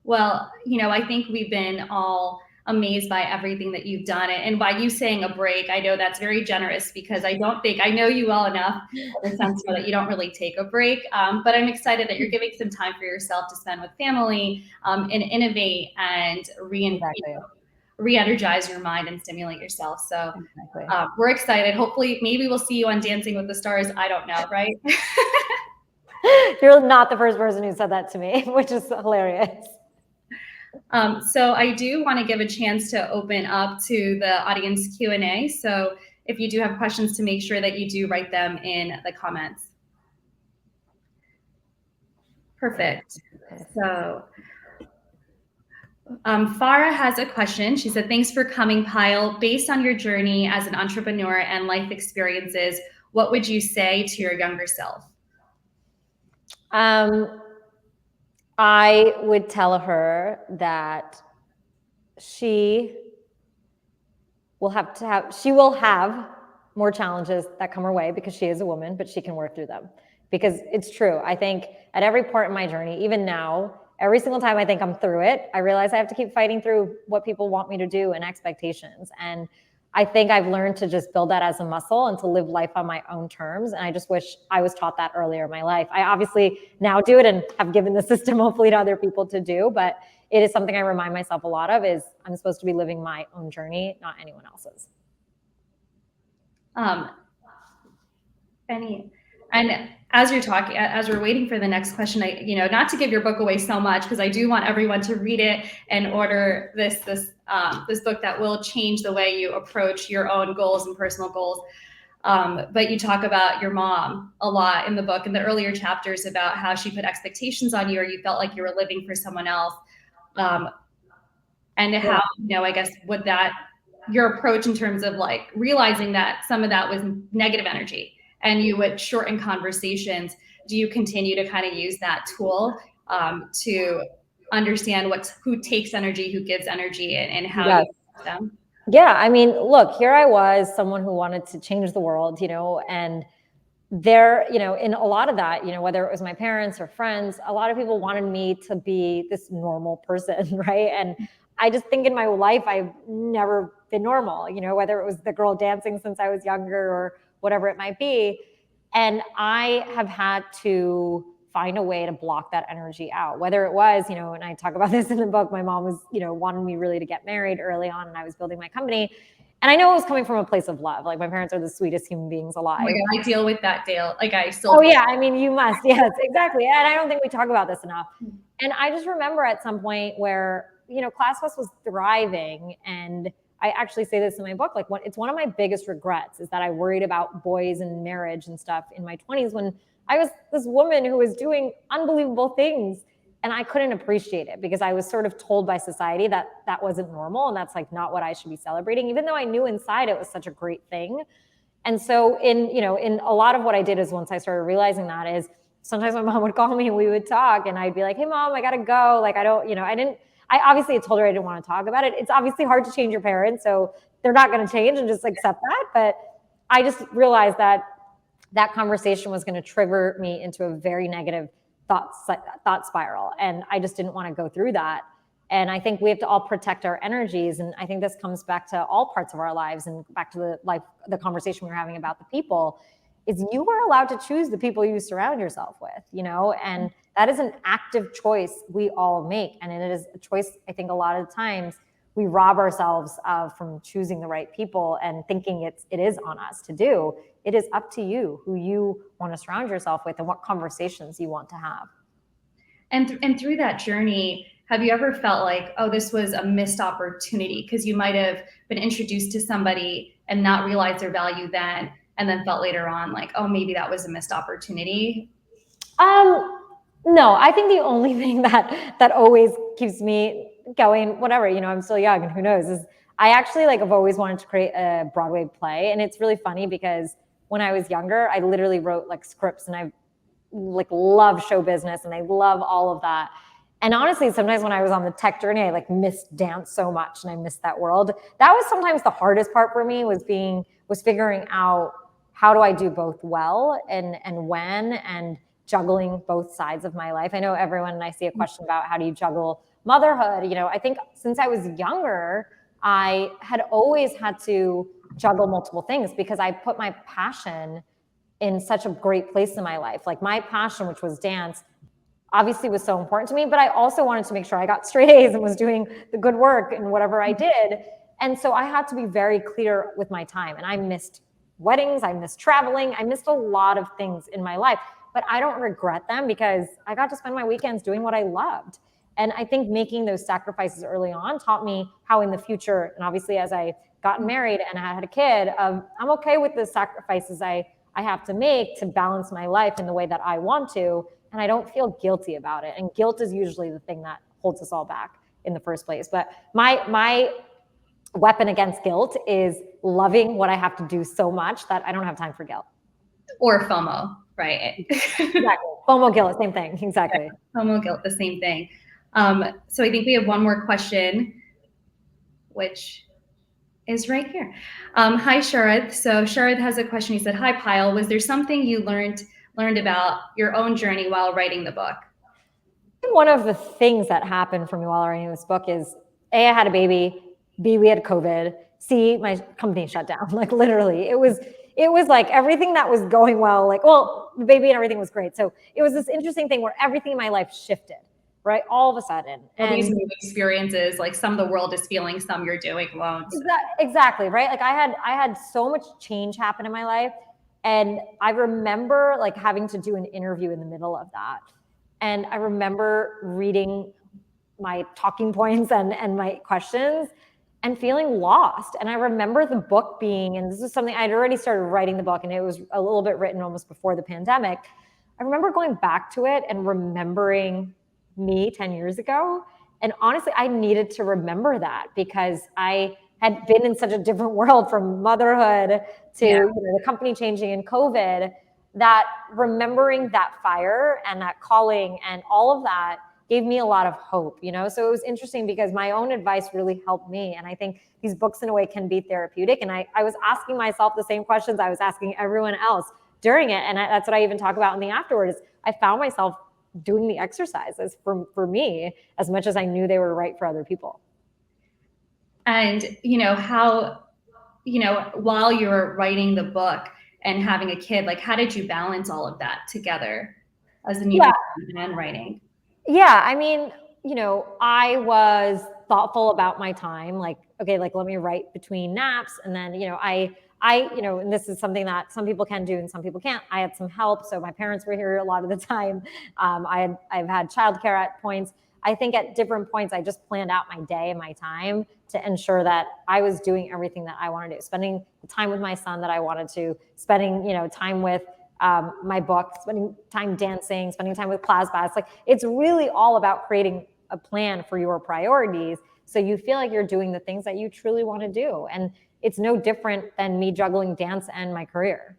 Well, I think we've been all amazed by everything that you've done, and by you saying a break. I know that's very generous, because I don't think I know you well enough in the sense that you don't really take a break. But I'm excited that you're giving some time for yourself to spend with family and innovate and re-energize your mind and stimulate yourself. So we're excited. Hopefully, maybe we'll see you on Dancing with the Stars. I don't know, right? You're not the first person who said that to me, which is hilarious. So I do want to give a chance to open up to the audience Q&A. So if you do have questions, to make sure that you do write them in the comments. Perfect. So Farah has a question. She said, thanks for coming, Payal. Based on your journey as an entrepreneur and life experiences, what would you say to your younger self? I would tell her that she she will have more challenges that come her way because she is a woman, but she can work through them. Because it's true. I think at every part in my journey, even now, every single time I think I'm through it, I realize I have to keep fighting through what people want me to do and expectations. And I think I've learned to just build that as a muscle and to live life on my own terms. And I just wish I was taught that earlier in my life. I obviously now do it and have given the system hopefully to other people to do, but it is something I remind myself a lot of is I'm supposed to be living my own journey, not anyone else's. And as you're talking, as we're waiting for the next question, not to give your book away so much, because I do want everyone to read it and order this book that will change the way you approach your own goals and personal goals. But you talk about your mom a lot in the book, in the earlier chapters, about how she put expectations on you, or you felt like you were living for someone else. And how, I guess, would that, your approach in terms of like realizing that some of that was negative energy and you would shorten conversations, do you continue to kind of use that tool to understand who takes energy, who gives energy, and how you use them? Yeah, I mean, look, here I was, someone who wanted to change the world, and there, in a lot of that, whether it was my parents or friends, a lot of people wanted me to be this normal person, right? And I just think in my life, I've never been normal, whether it was the girl dancing since I was younger or whatever it might be. And I have had to find a way to block that energy out, whether it was, and I talk about this in the book, my mom was, wanted me really to get married early on and I was building my company. And I know it was coming from a place of love. Like my parents are the sweetest human beings alive. Oh my God, I deal with that, Dale. Like I still. Oh yeah, I mean, you must. Yes, exactly. And I don't think we talk about this enough. And I just remember at some point where, ClassPass was thriving. And I actually say this in my book, like it's one of my biggest regrets is that I worried about boys and marriage and stuff in my 20s when I was this woman who was doing unbelievable things. And I couldn't appreciate it because I was sort of told by society that that wasn't normal and that's like not what I should be celebrating, even though I knew inside it was such a great thing. And so in a lot of what I did is once I started realizing that is sometimes my mom would call me and we would talk and I'd be like, hey mom, I got to go. Like, I obviously told her I didn't want to talk about it. It's obviously hard to change your parents. So they're not going to change and just accept that. But I just realized that that conversation was going to trigger me into a very negative thought spiral. And I just didn't want to go through that. And I think we have to all protect our energies. And I think this comes back to all parts of our lives and back to the conversation we were having about the people is you are allowed to choose the people you surround yourself with, and that is an active choice we all make. And it is a choice, I think a lot of times we rob ourselves of from choosing the right people and thinking it is on us to do. It is up to you who you want to surround yourself with and what conversations you want to have. And through that journey, have you ever felt like, oh, this was a missed opportunity? Because you might have been introduced to somebody and not realized their value then, and then felt later on like, oh, maybe that was a missed opportunity? No, I think the only thing that always keeps me going, whatever, I'm still young and who knows, is I actually have always wanted to create a Broadway play. And it's really funny because when I was younger, I literally wrote scripts and I love show business and I love all of that. And honestly, sometimes when I was on the tech journey, I missed dance so much and I missed that world. That was sometimes the hardest part for me was figuring out how do I do both well and when, and juggling both sides of my life. I know everyone, and I see a question about how do you juggle motherhood. I think since I was younger, I had always had to juggle multiple things because I put my passion in such a great place in my life. Like my passion, which was dance, obviously was so important to me, but I also wanted to make sure I got straight A's and was doing the good work in whatever I did. And so I had to be very clear with my time. And I missed weddings, I missed traveling, I missed a lot of things in my life, but I don't regret them because I got to spend my weekends doing what I loved. And I think making those sacrifices early on taught me how in the future, and obviously as I got married and I had a kid, I'm okay with the sacrifices I have to make to balance my life in the way that I want to. And I don't feel guilty about it. And guilt is usually the thing that holds us all back in the first place. But my weapon against guilt is loving what I have to do so much that I don't have time for guilt. or FOMO, right? Exactly. FOMO guilt, same thing. Exactly. FOMO guilt, the same thing. So I think we have one more question, which is right here. Hi, Sharad. So Sharad has a question. He said, hi, Payal. Was there something you learned about your own journey while writing the book? One of the things that happened for me while writing this book is A, I had a baby, B, we had COVID, C, my company shut down. Like literally, it was like everything that was going well, like, well, the baby and everything was great. So it was this interesting thing where everything in my life shifted, right? All of a sudden. All these new experiences, like some of the world is feeling, some you're doing alone. So. Exactly, right? Like I had so much change happen in my life. And I remember like having to do an interview in the middle of that. And I remember reading my talking points and my questions and feeling lost. And I remember the book being, and this is something I'd already started writing the book and it was a little bit written almost before the pandemic. I remember going back to it and remembering me 10 years ago. And honestly, I needed to remember that because I had been in such a different world from motherhood to the company changing and COVID, that remembering that fire and that calling and all of that gave me a lot of hope, So it was interesting because my own advice really helped me. And I think these books in a way can be therapeutic. And I was asking myself the same questions I was asking everyone else during it. And that's what I even talk about in the afterwards. I found myself doing the exercises for me as much as I knew they were right for other people. And, how, while you were writing the book and having a kid, like, how did you balance all of that together as a new and writing? Yeah, I mean, I was thoughtful about my time. Like, okay, like let me write between naps, and then I and this is something that some people can do and some people can't. I had some help, so my parents were here a lot of the time. I've had childcare at points. I think at different points, I just planned out my day and my time to ensure that I was doing everything that I wanted to do, spending the time with my son that I wanted to, spending time with my book, spending time dancing, spending time with ClassPass. Like it's really all about creating a plan for your priorities so you feel like you're doing the things that you truly want to do. And it's no different than me juggling dance and my career.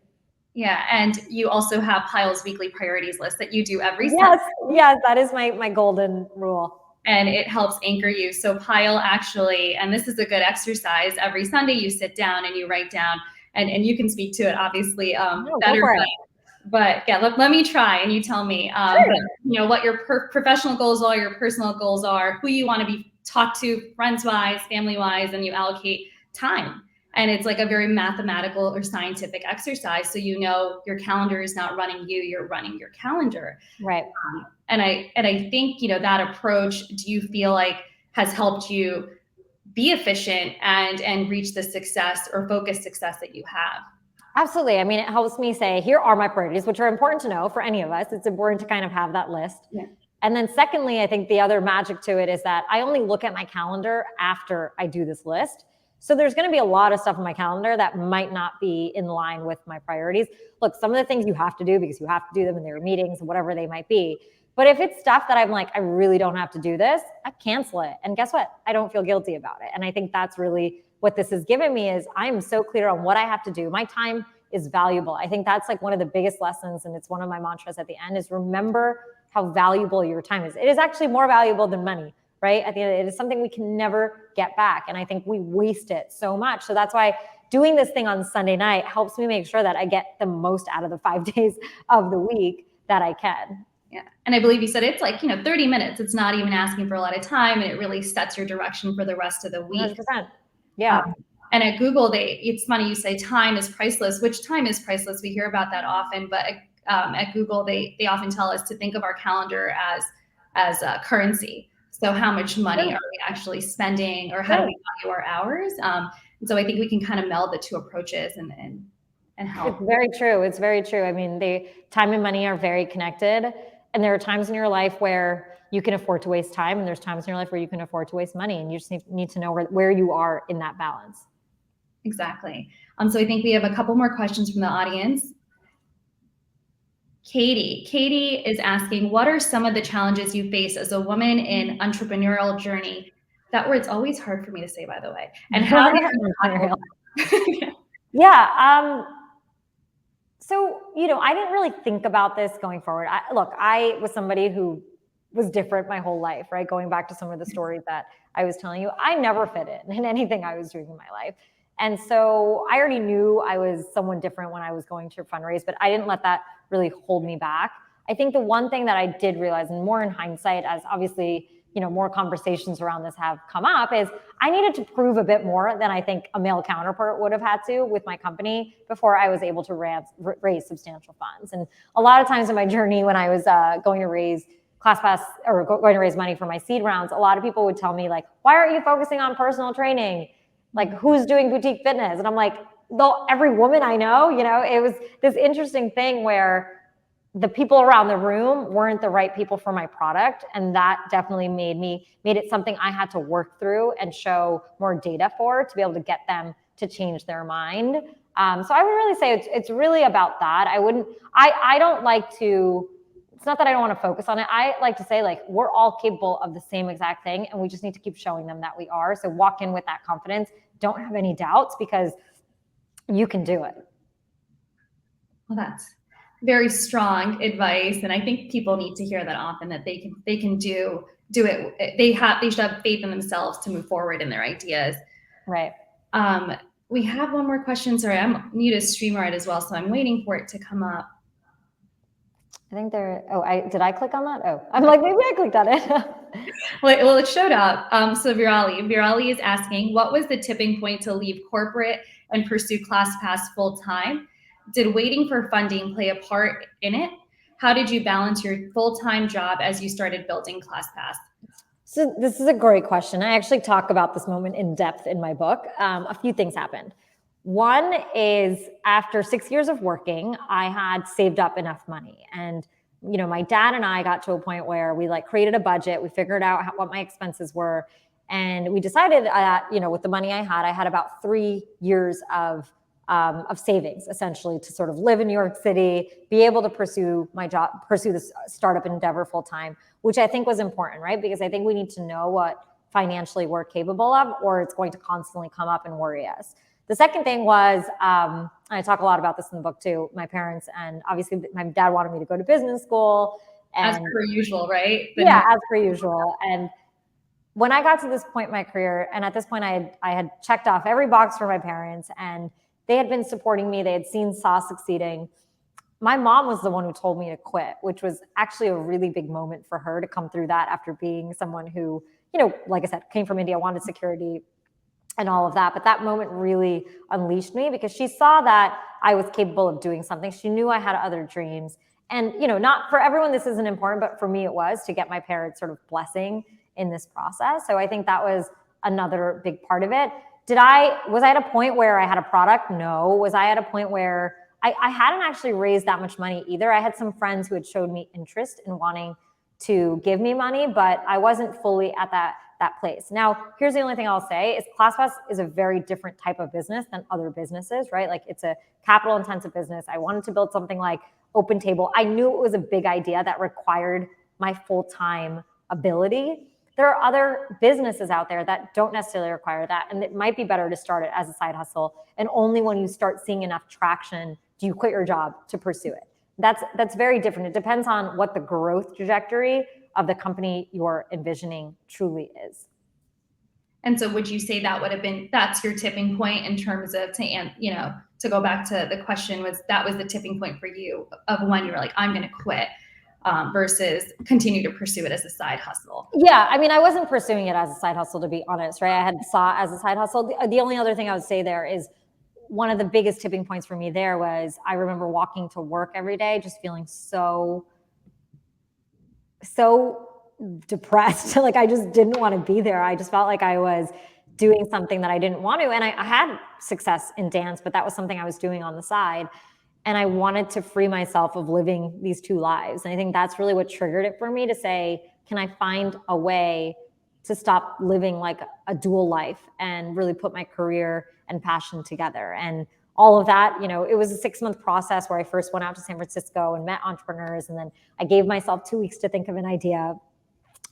Yeah, and you also have Payal's weekly priorities list that you do every Sunday. Yes, that is my golden rule. And it helps anchor you. So Payal actually, and this is a good exercise, every Sunday you sit down and you write down, and you can speak to it obviously better. But yeah, let me try and you tell me, sure. What your professional goals are, your personal goals are, who you want to be talked to, friends-wise, family-wise, and you allocate time. And it's like a very mathematical or scientific exercise. So your calendar is not running you, you're running your calendar. Right. And I think, that approach, do you feel like has helped you be efficient and reach the success or focused success that you have? Absolutely. I mean, it helps me say, here are my priorities, which are important to know for any of us. It's important to kind of have that list. Yeah. And then secondly, I think the other magic to it is that I only look at my calendar after I do this list. So there's going to be a lot of stuff on my calendar that might not be in line with my priorities. Look, some of the things you have to do because you have to do them in their meetings, whatever they might be. But if it's stuff that I'm like, I really don't have to do this, I cancel it. And guess what? I don't feel guilty about it. And I think that's really what this has given me is I'm so clear on what I have to do. My time is valuable. I think that's like one of the biggest lessons. And it's one of my mantras at the end is remember how valuable your time is. It is actually more valuable than money, right? At the end, it is something we can never get back. And I think we waste it so much. So that's why doing this thing on Sunday night helps me make sure that I get the most out of the 5 days of the week that I can. Yeah. And I believe you said it's like, 30 minutes. It's not even asking for a lot of time and it really sets your direction for the rest of the week. 100%. Yeah. And at Google, it's funny you say time is priceless, which time is priceless. We hear about that often, but at Google, they often tell us to think of our calendar as a currency. So how much money are we actually spending or how do we value our hours? And so I think we can kind of meld the two approaches and help. It's very true. It's very true. I mean, time and money are very connected. And there are times in your life where you can afford to waste time. And there's times in your life where you can afford to waste money. And you just need to know where you are in that balance. Exactly. So I think we have a couple more questions from the audience. Katie is asking, what are some of the challenges you face as a woman in entrepreneurial journey? That word's always hard for me to say, by the way. And how do you Yeah. So, I didn't really think about this going forward. I was somebody who was different my whole life, right? Going back to some of the stories that I was telling you, I never fit in anything I was doing in my life. And so I already knew I was someone different when I was going to fundraise, but I didn't let that really hold me back. I think the one thing that I did realize, and more in hindsight, as obviously, more conversations around this have come up, is I needed to prove a bit more than I think a male counterpart would have had to with my company before I was able to raise substantial funds. And a lot of times in my journey when I was going to raise ClassPass or going to raise money for my seed rounds, a lot of people would tell me like, why aren't you focusing on personal training? Like, who's doing boutique fitness? And I'm like, though every woman I know, it was this interesting thing where the people around the room weren't the right people for my product. And that definitely made it something I had to work through and show more data for to be able to get them to change their mind. So I would really say it's really about that. I don't like to, it's not that I don't want to focus on it. I like to say, like, we're all capable of the same exact thing, and we just need to keep showing them that we are. So walk in with that confidence. Don't have any doubts, because you can do it. Well, that's very strong advice, and I think people need to hear that often, that they can do it. They should have faith in themselves to move forward in their ideas. Right. We have one more question. Sorry, I'm new to StreamYard as well, so I'm waiting for it to come up. I think did I click on that? Oh, I'm like, maybe I clicked on it. Well, it showed up. So Virali is asking, what was the tipping point to leave corporate and pursue ClassPass full time? Did waiting for funding play a part in it? How did you balance your full-time job as you started building ClassPass? So this is a great question. I actually talk about this moment in depth in my book. A few things happened. One is, after 6 years of working, I had saved up enough money. And, my dad and I got to a point where we created a budget. We figured out what my expenses were. And we decided that, with the money I had about 3 years of savings, essentially, to sort of live in New York City, be able to pursue my job, pursue this startup endeavor full time, which I think was important, right? Because I think we need to know what financially we're capable of, or it's going to constantly come up and worry us. The second thing was, I talk a lot about this in the book too, my parents, and obviously my dad wanted me to go to business school. And, as per usual, right? As per usual. And when I got to this point in my career, and at this point I had checked off every box for my parents, and they had been supporting me. They had seen Saw succeeding. My mom was the one who told me to quit, which was actually a really big moment for her to come through that, after being someone who, like I said, came from India, wanted security and all of that. But that moment really unleashed me, because she saw that I was capable of doing something. She knew I had other dreams. And, not for everyone this isn't important, but for me it was, to get my parents' sort of blessing in this process. So I think that was another big part of it. Was I at a point where I had a product? No. Was I at a point where I hadn't actually raised that much money either? I had some friends who had showed me interest in wanting to give me money, but I wasn't fully at that place. Now, here's the only thing I'll say is ClassPass is a very different type of business than other businesses, right? Like, it's a capital intensive business. I wanted to build something like OpenTable. I knew it was a big idea that required my full-time ability. There are other businesses out there that don't necessarily require that, and it might be better to start it as a side hustle. And only when you start seeing enough traction do you quit your job to pursue it. That's very different. It depends on what the growth trajectory of the company you're envisioning truly is. And so would you say that's your tipping point in terms of, to go back to the question, was the tipping point for you of when you were like, I'm going to quit, versus continue to pursue it as a side hustle? Yeah. I mean, I wasn't pursuing it as a side hustle, to be honest, right? I had Saw as a side hustle. The only other thing I would say there is, one of the biggest tipping points for me there was, I remember walking to work every day, just feeling so depressed. Like, I just didn't want to be there. I just felt like I was doing something that I didn't want to. And I had success in dance, but that was something I was doing on the side. And I wanted to free myself of living these two lives. And I think that's really what triggered it for me to say, can I find a way to stop living like a dual life and really put my career and passion together? And all of that, it was a 6-month process where I first went out to San Francisco and met entrepreneurs. And then I gave myself 2 weeks to think of an idea.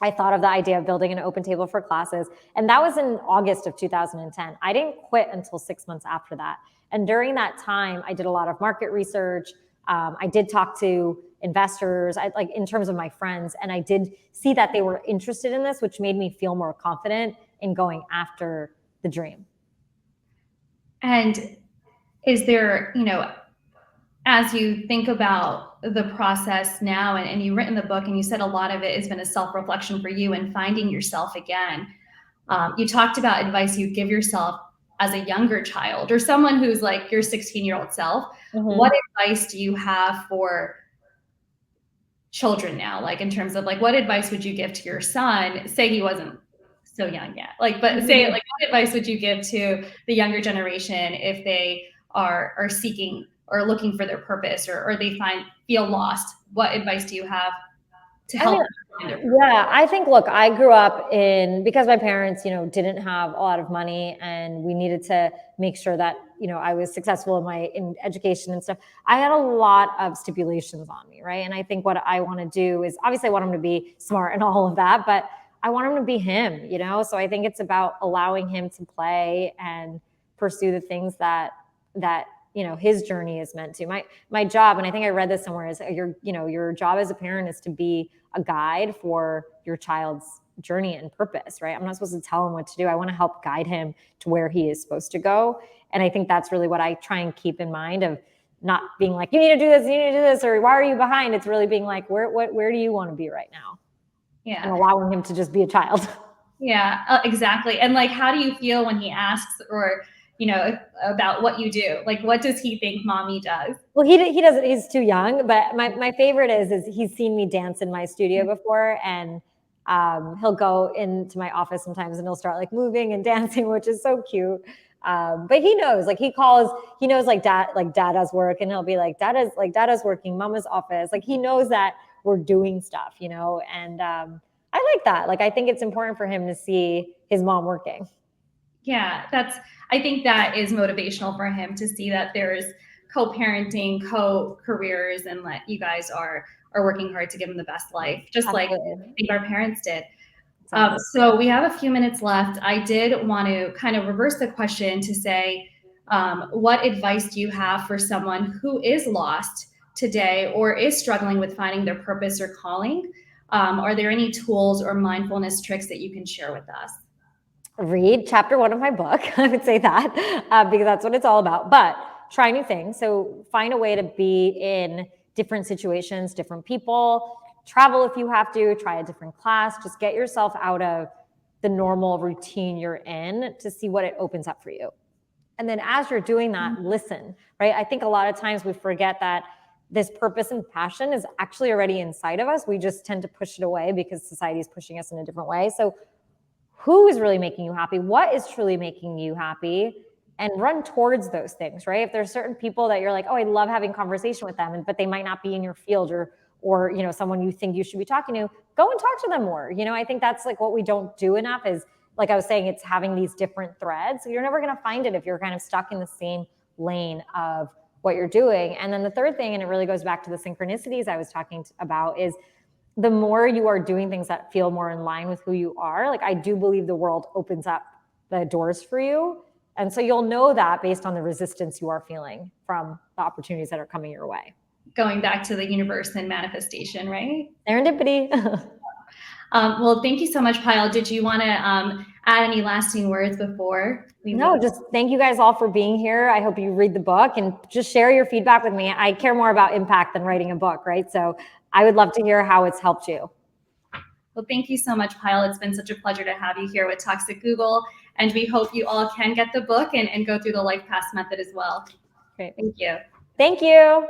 I thought of the idea of building an OpenTable for classes. And that was in August of 2010. I didn't quit until 6 months after that. And during that time, I did a lot of market research. I did talk to investors, like in terms of my friends, and I did see that they were interested in this, which made me feel more confident in going after the dream. And is there, as you think about the process now, and you've written the book, and you said a lot of it has been a self-reflection for you and finding yourself again. You talked about advice you give yourself as a younger child or someone who's like your 16-year-old self. Mm-hmm. What advice do you have for children now? Like in terms of like, what advice would you give to your son? Say he wasn't so young yet. But say like, what advice would you give to the younger generation if they are seeking or looking for their purpose, or they feel lost? What advice do you have to help them find their purpose? Yeah, I think, look, I grew up because my parents, didn't have a lot of money, and we needed to make sure that, I was successful in education and stuff. I had a lot of stipulations on me, right? And I think what I want to do is, obviously I want him to be smart and all of that, but I want him to be him, So I think it's about allowing him to play and pursue the things that his journey is meant to. My job, and I think I read this somewhere, is your job as a parent is to be a guide for your child's journey and purpose, right? I'm not supposed to tell him what to do. I want to help guide him to where he is supposed to go. And I think that's really what I try and keep in mind, of not being like, you need to do this, or why are you behind? It's really being like, where do you want to be right now? Yeah. And allowing him to just be a child. Yeah, exactly. And like, how do you feel when he asks, or about what you do? Like, what does he think mommy does? Well, he doesn't, he's too young, but my favorite is he's seen me dance in my studio before, and he'll go into my office sometimes and he'll start like moving and dancing, which is so cute. But he knows, like he knows like dada's work, and he'll be like, dada's working, mama's office. Like he knows that we're doing stuff, and I like that. Like, I think it's important for him to see his mom working. Yeah, I think that is motivational for him to see that there's co-parenting, co-careers, and that you guys are working hard to give him the best life, just Absolutely. Like I think our parents did. So we have a few minutes left. I did want to kind of reverse the question to say, what advice do you have for someone who is lost today or is struggling with finding their purpose or calling? Are there any tools or mindfulness tricks that you can share with us? Read chapter 1 of my book. I would say that because that's what it's all about. But try new things. So find a way to be in different situations, different people. Travel if you have to. Try a different class. Just get yourself out of the normal routine you're in to see what it opens up for you. And then as you're doing that, listen, right? I think a lot of times we forget that this purpose and passion is actually already inside of us. We just tend to push it away because society is pushing us in a different way. So who is really making you happy? What is truly making you happy? And run towards those things, right? If there's certain people that you're like, oh, I love having conversation with them, but they might not be in your field, or someone you think you should be talking to, go and talk to them more. I think that's like what we don't do enough is, like I was saying, it's having these different threads. So you're never going to find it if you're kind of stuck in the same lane of what you're doing. And then the third thing, and it really goes back to the synchronicities I was talking about, is the more you are doing things that feel more in line with who you are, like I do believe the world opens up the doors for you. And so you'll know that based on the resistance you are feeling from the opportunities that are coming your way. Going back to the universe and manifestation, right? Serendipity. Well, thank you so much, Payal. Did you want to add any lasting words before we No, just thank you guys all for being here. I hope you read the book and just share your feedback with me. I care more about impact than writing a book, right? So I would love to hear how it's helped you. Well, thank you so much, Payal. It's been such a pleasure to have you here with Toxic Google. And we hope you all can get the book and go through the LifePass method as well. Great. Thank you. Thank you.